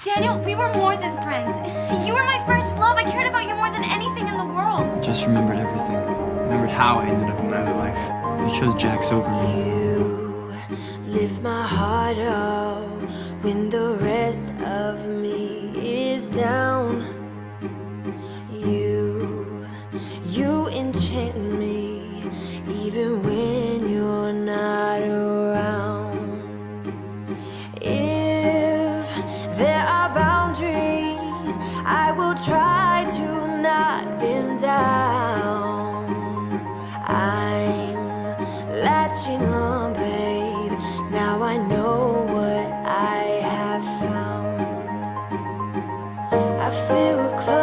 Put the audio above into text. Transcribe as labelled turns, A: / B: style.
A: Daniel, we were more than friends. You were my first love. I cared about you more than anything in the world.
B: I just remembered everything. Remembered how I ended up in my other life. You chose Jax over me.
C: You lift my heart up when the rest of me is down. You enchant me even when you're not around. If there are boundaries, I will try to knock them down. I'm latching on, babe. Now I know what I have found. I feel close.